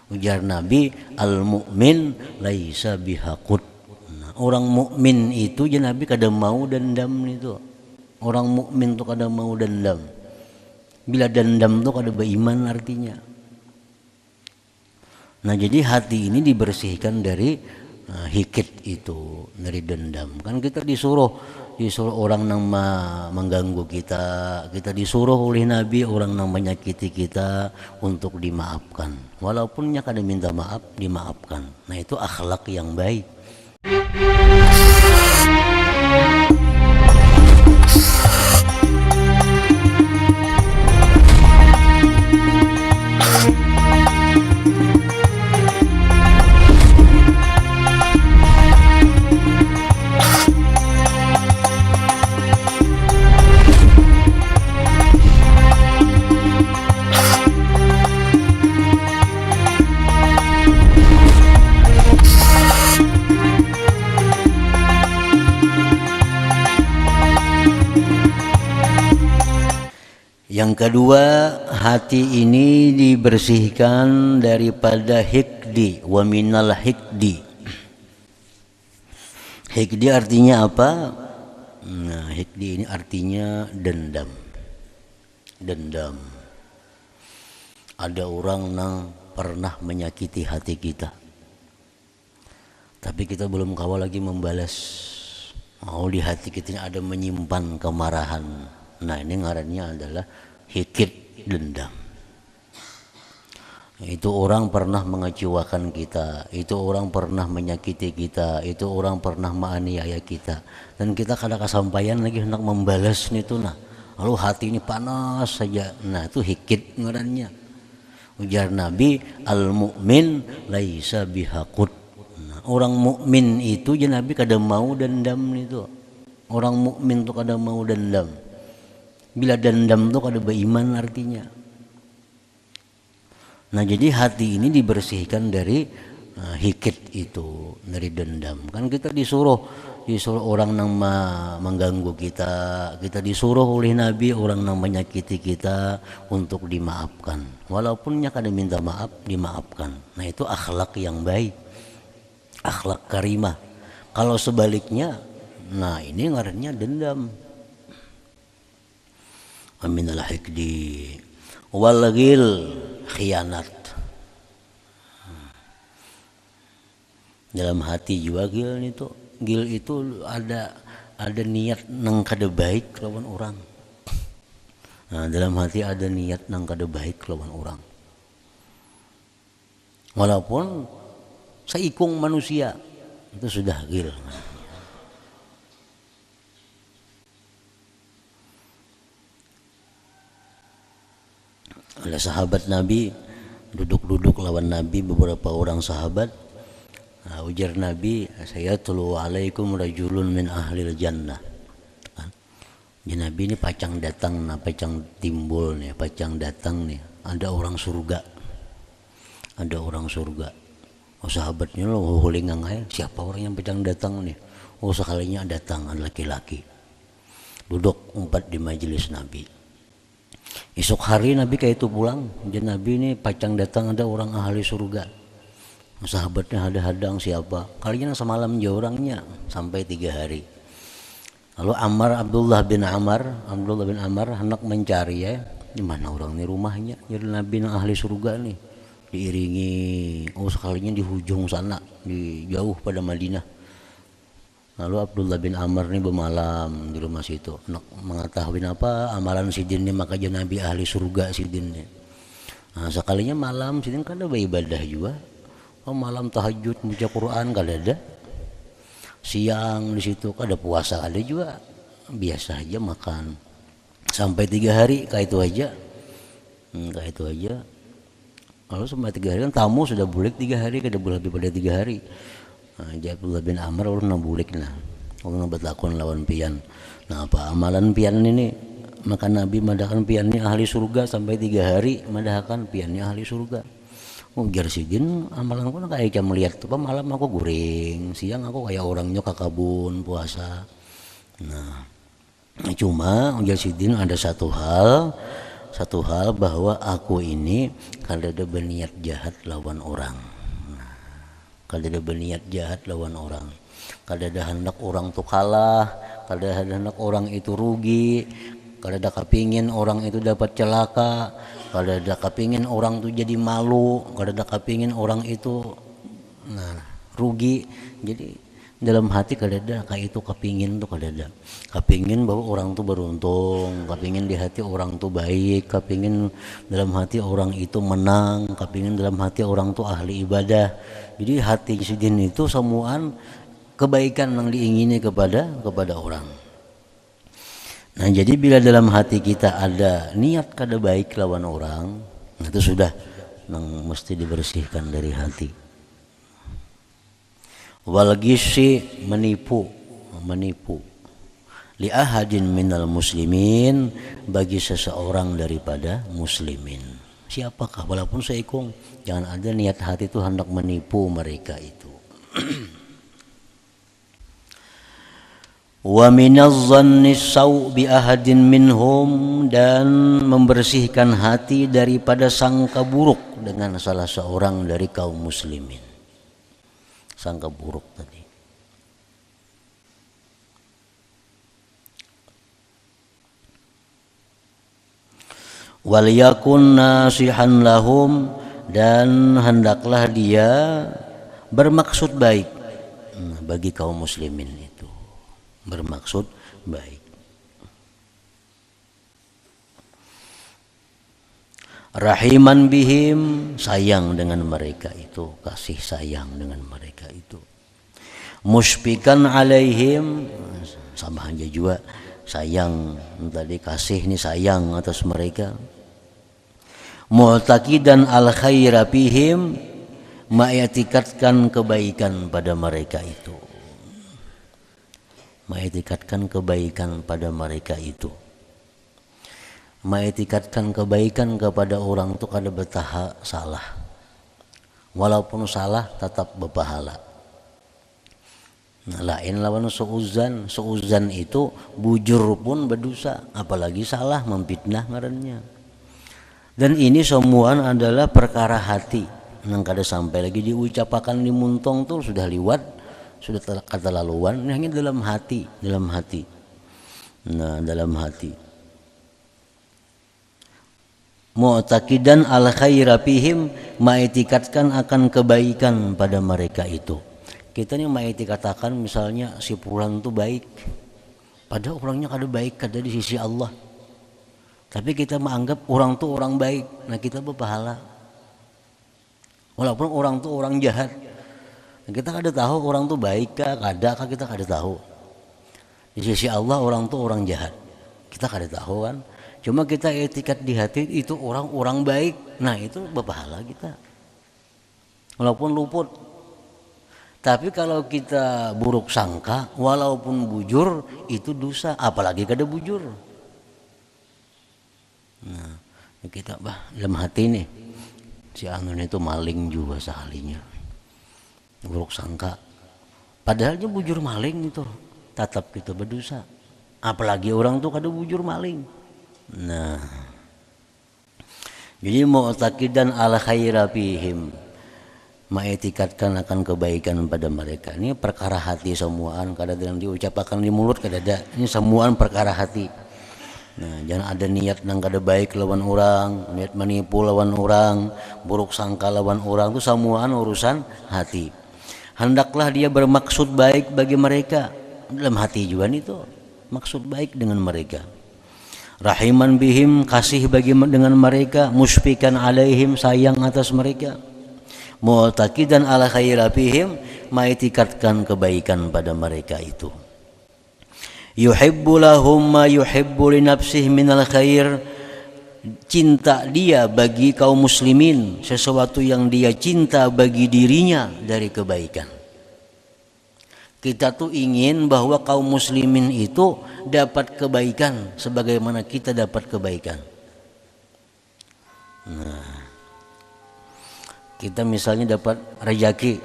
Ujar Nabi, al mukmin laisa bihaqud. Nah, orang mukmin itu ya Nabi kada mau dendam itu. Orang mukmin tuh kada mau dendam. Bila dendam tuh kada beriman artinya. Nah, jadi hati ini dibersihkan dari hikit itu, dari dendam. Kan kita disuruh orang yang mengganggu kita, kita disuruh oleh Nabi orang yang menyakiti kita untuk dimaafkan. Walaupunnya kada minta maaf, dimaafkan. Nah, itu akhlak yang baik. Yang kedua, hati ini dibersihkan daripada hikdi, wa minal hikdi. Hikdi artinya apa? Nah, hikdi ini artinya dendam. Dendam. Ada orang yang pernah menyakiti hati kita, tapi kita belum kawal lagi membalas. Mau di hati kita ini ada menyimpan kemarahan. Nah, ini ngarannya adalah hikit, dendam. Itu orang pernah mengecewakan kita, itu orang pernah menyakiti kita, itu orang pernah menganiaya kita, dan kita kada kesampaian lagi hendak membalas itu. Nah, lalu hati ini panas saja. Nah, itu hikit ngarannya. Ujar Nabi, al mukmin laisa bihaqud. Nah, orang mukmin itu ya Nabi kada mau dendam itu. Orang mukmin tuh kada mau dendam. Bila dendam tuh kada beriman artinya. Nah, jadi hati ini dibersihkan dari hikit itu, dari dendam. Kan kita disuruh orang yang mengganggu kita, kita disuruh oleh Nabi orang yang menyakiti kita untuk dimaafkan. Walaupunnya kada minta maaf, dimaafkan. Nah, itu akhlak yang baik, akhlak karimah. Kalau sebaliknya, nah ini ngarannya dendam. Aminal hikdi wal ghil, khianat. Dalam hati juga gil itu ada niat nang kada baik lawan orang. Nah, dalam hati ada niat nang kada baik lawan orang. Walaupun seikung manusia, itu sudah gil. Ada sahabat Nabi duduk lawan Nabi, beberapa orang sahabat. Nah, ujar Nabi, saya tulu alaikum rajulun min ahlil jannah. Ya, Nabi ini pacang datang, pacang timbul nih, pacang datang nih. Ada orang surga, ada orang surga. Oh, sahabatnya lo hulingang aja, siapa orang yang pacang datang nih? Oh, sekalinya datang ada laki-laki. Duduk empat di majelis Nabi. Esok hari Nabi kayak itu pulang. Jadi Nabi ini pacang datang ada orang ahli surga. Sahabatnya ada hadang siapa? Kalian semalam jauh orangnya sampai 3 hari. Lalu Abdullah bin Amar hendak mencari ya, di mana orang ini rumahnya. Jadi Nabi yang ahli surga nih diiringi, sekalinya di ujung sana, di jauh pada Madinah. Lalu Abdullah bin Amr ini bermalam di rumah situ, nak mengetahui apa amalan sidin ini, maka jadi Nabi ahli surga sidin ini. Nah, sekalinya malam sidin kan ada beribadah juga. Oh, malam tahajud baca Quran kada ada. Siang di situ kada puasa ada juga. Biasa aja makan. Sampai 3 hari kayak itu aja. Kayak itu aja. Lalu sampai 3 hari kan tamu sudah bulik 3 hari, kada boleh lebih pada 3 hari. Nah, Abdullah bin Amr orang bulik nah. Orang bertakon lawan pian. Nah, apa amalan pian ini? Maka Nabi madakan pian ini ahli surga sampai 3 hari, madakan pian ini ahli surga. Ujar sidin, amalan aku kayak jam melihat tuh, malam aku guring, siang aku kayak orangnya kakabun puasa. Nah, cuma ujar sidin ada satu hal, Satu hal bahwa aku ini kadada berniat jahat lawan orang. Kadada berniat jahat lawan orang. Kadada hendak orang tuh kalah, kadada hendak orang itu rugi, kadada kepingin orang itu dapat celaka, kadada kepingin orang tuh jadi malu, kadada kepingin orang itu rugi. Jadi dalam hati kadada kayak itu kepingin tuh, kadada kepingin bahwa orang tuh beruntung, kepingin di hati orang tuh baik, kepingin dalam hati orang itu menang, kepingin dalam hati orang tuh ahli ibadah. Jadi hati sidin itu semuaan kebaikan yang diingini kepada orang. Nah jadi bila dalam hati kita ada niat kada baik lawan orang, itu sudah yang mesti dibersihkan dari hati. Wal ghisyi, menipu li ahadin minal muslimin, bagi seseorang daripada muslimin. Siapakah walaupun seikung, jangan ada niat hati itu hendak menipu mereka itu. Wa minaz zanni saw bi ahadin minhum, dan membersihkan hati daripada sangka buruk dengan salah seorang dari kaum muslimin. Sangka buruk tadi. Wal yakun nasihan lahum, dan hendaklah dia bermaksud baik bagi kaum muslimin itu, bermaksud baik. Rahiman bihim, sayang dengan mereka itu, kasih sayang dengan mereka itu. Musyfikan alaihim, sama aja juga sayang tadi, kasih ini sayang atas mereka. Mu'taqidan al khaira bihim, mengitikadkan kebaikan pada mereka itu, mengitikadkan kebaikan pada mereka itu. Mengitikadkan kebaikan kepada orang itu kada betaha salah, walaupun salah tetap berpahala. Nah, lain lawan suuzan. Suuzan itu bujur pun berdosa, apalagi salah memfitnah ngarannya. Dan ini semua adalah perkara hati, nang kada sampai lagi diucapakan di muntong tuh sudah liwat, sudah kata laluan. Nah, ini dalam hati. Nah, dalam hati. Mu'taqidan al khaira fihim, mengitikadkan akan kebaikan pada mereka itu. Kita nih mengitikadkan misalnya si fulan itu baik, padahal orangnya kada baik, kada di sisi Allah. Tapi kita menganggap orang tuh orang baik, nah kita berpahala. Walaupun orang tuh orang jahat, nah kita kada tahu orang tuh baik kah, kada kah, kita kada tahu. Di sisi Allah orang tuh orang jahat, kita kada tahu kan. Cuma kita etikat di hati itu orang-orang baik, nah itu berpahala kita, walaupun luput. Tapi kalau kita buruk sangka, walaupun bujur itu dosa, apalagi kada bujur. Nah kita dalam hati nih, si Anun itu maling juga sehalinya, buruk sangka, padahal dia bujur maling itu, tetap kita berdosa. Apalagi orang tuh kada bujur maling. Nah, jadi mu'taqidan al khaira fihim, mengitikadkan akan kebaikan pada mereka. Ini perkara hati semuaan, kada yang diucapkan di mulut kada ada. Ini semuaan perkara hati. Nah, jangan ada niat nang kada baik lawan orang, niat menipu lawan orang, buruk sangka lawan orang, itu semuaan urusan hati. Hendaklah dia bermaksud baik bagi mereka, dalam hati juga itu maksud baik dengan mereka. Rahiman bihim, kasih bagi dengan mereka. Musyfikan alaihim, sayang atas mereka. Mu'taqidan ala khaira bihim, mengitikadkan kebaikan pada mereka itu. Yuhibbu lahum ma yuhibbu li nafsihi minal khair, cinta dia bagi kaum muslimin sesuatu yang dia cinta bagi dirinya dari kebaikan. Kita tuh ingin bahwa kaum muslimin itu dapat kebaikan sebagaimana kita dapat kebaikan. Nah, kita misalnya dapat rezeki,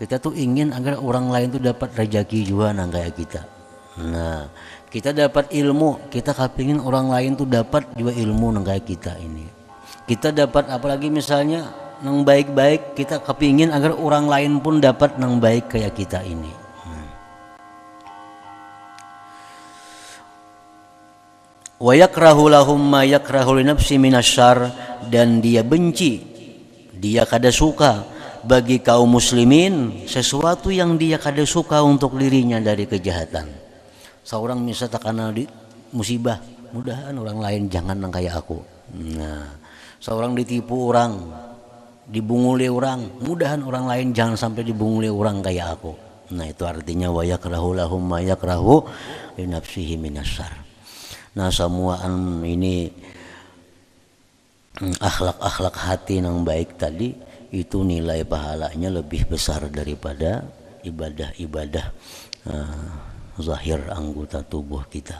kita tuh ingin agar orang lain tuh dapat rezeki juga kayak kita. Nah, Kita dapat ilmu, kita kepingin orang lain tuh dapat juga ilmu nang kayak kita ini. Kita dapat apalagi misalnya nang baik-baik, kita kepingin agar orang lain pun dapat nang baik kayak kita ini. Wa yakrahu lahum ma yakrahu li nafsi minasyarr, dan dia benci, dia kada suka bagi kaum muslimin sesuatu yang dia kada suka untuk dirinya dari kejahatan. Seorang misal terkena di musibah, mudahan orang lain jangan nang kayak aku. Nah, seorang ditipu orang, dibunguli orang, mudahan orang lain jangan sampai dibunguli orang kayak aku. Nah, itu artinya wa yakrahu lahum ma yakrahu li nafsihi minasyarr. Nah, semuaan ini akhlak-akhlak hati yang baik tadi itu nilai pahalanya lebih besar daripada ibadah-ibadah zahir anggota tubuh kita.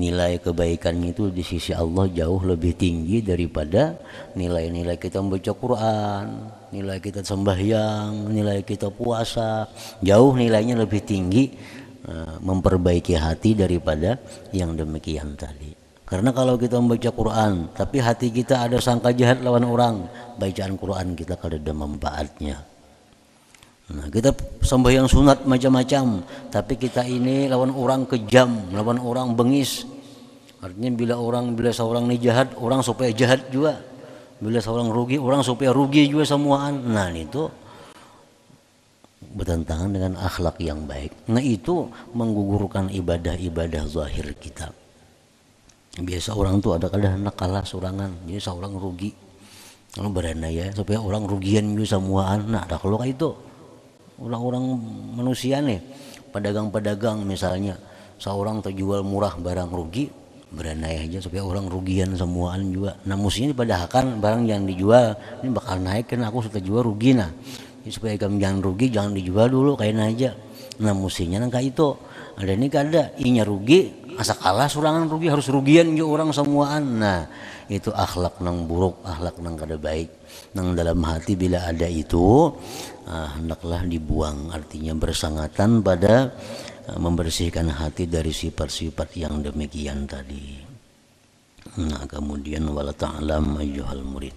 Nilai kebaikan itu di sisi Allah jauh lebih tinggi daripada nilai-nilai kita membaca Quran, nilai kita sembahyang, nilai kita puasa. Jauh nilainya lebih tinggi memperbaiki hati daripada yang demikian tadi. Karena kalau kita membaca Quran tapi hati kita ada sangka jahat lawan orang, bacaan Quran kita kada ada manfaatnya. Nah, kita sembahyang sunat macam-macam, tapi kita ini lawan orang kejam, lawan orang bengis. Artinya bila seorang ini jahat, orang supaya jahat juga. Bila seorang rugi, orang supaya rugi juga semuaan. Nah, itu bertentangan dengan akhlak yang baik. Nah, itu menggugurkan ibadah-ibadah zahir kita. Biasa orang tuh ada kadang kalah sorangan, jadi seorang rugi. Lalu berana ya supaya orang rugian juga semuaan. Nah, ada kalau kayak itu. Orang-orang manusia nih, pedagang-pedagang misalnya, seorang terjual murah barang rugi, beranai aja supaya orang rugian semuaan juga. Nah, mestinya dipadahakan barang yang dijual ini bakal naik kan aku sudah jual rugi, nah jadi supaya kamu jangan rugi, jangan dijual dulu kayaknya aja. Nah, mestinya nang kayak itu ada ini kada inya rugi asa kalah surangan rugi harus rugian juga orang semuaan. Nah, itu akhlak nang buruk, akhlak nang kada baik. Nang dalam hati bila ada itu hendaklah dibuang, artinya bersangatan pada membersihkan hati dari sifat-sifat yang demikian tadi. Nah, kemudian wala ta'lam ayyuhal murid.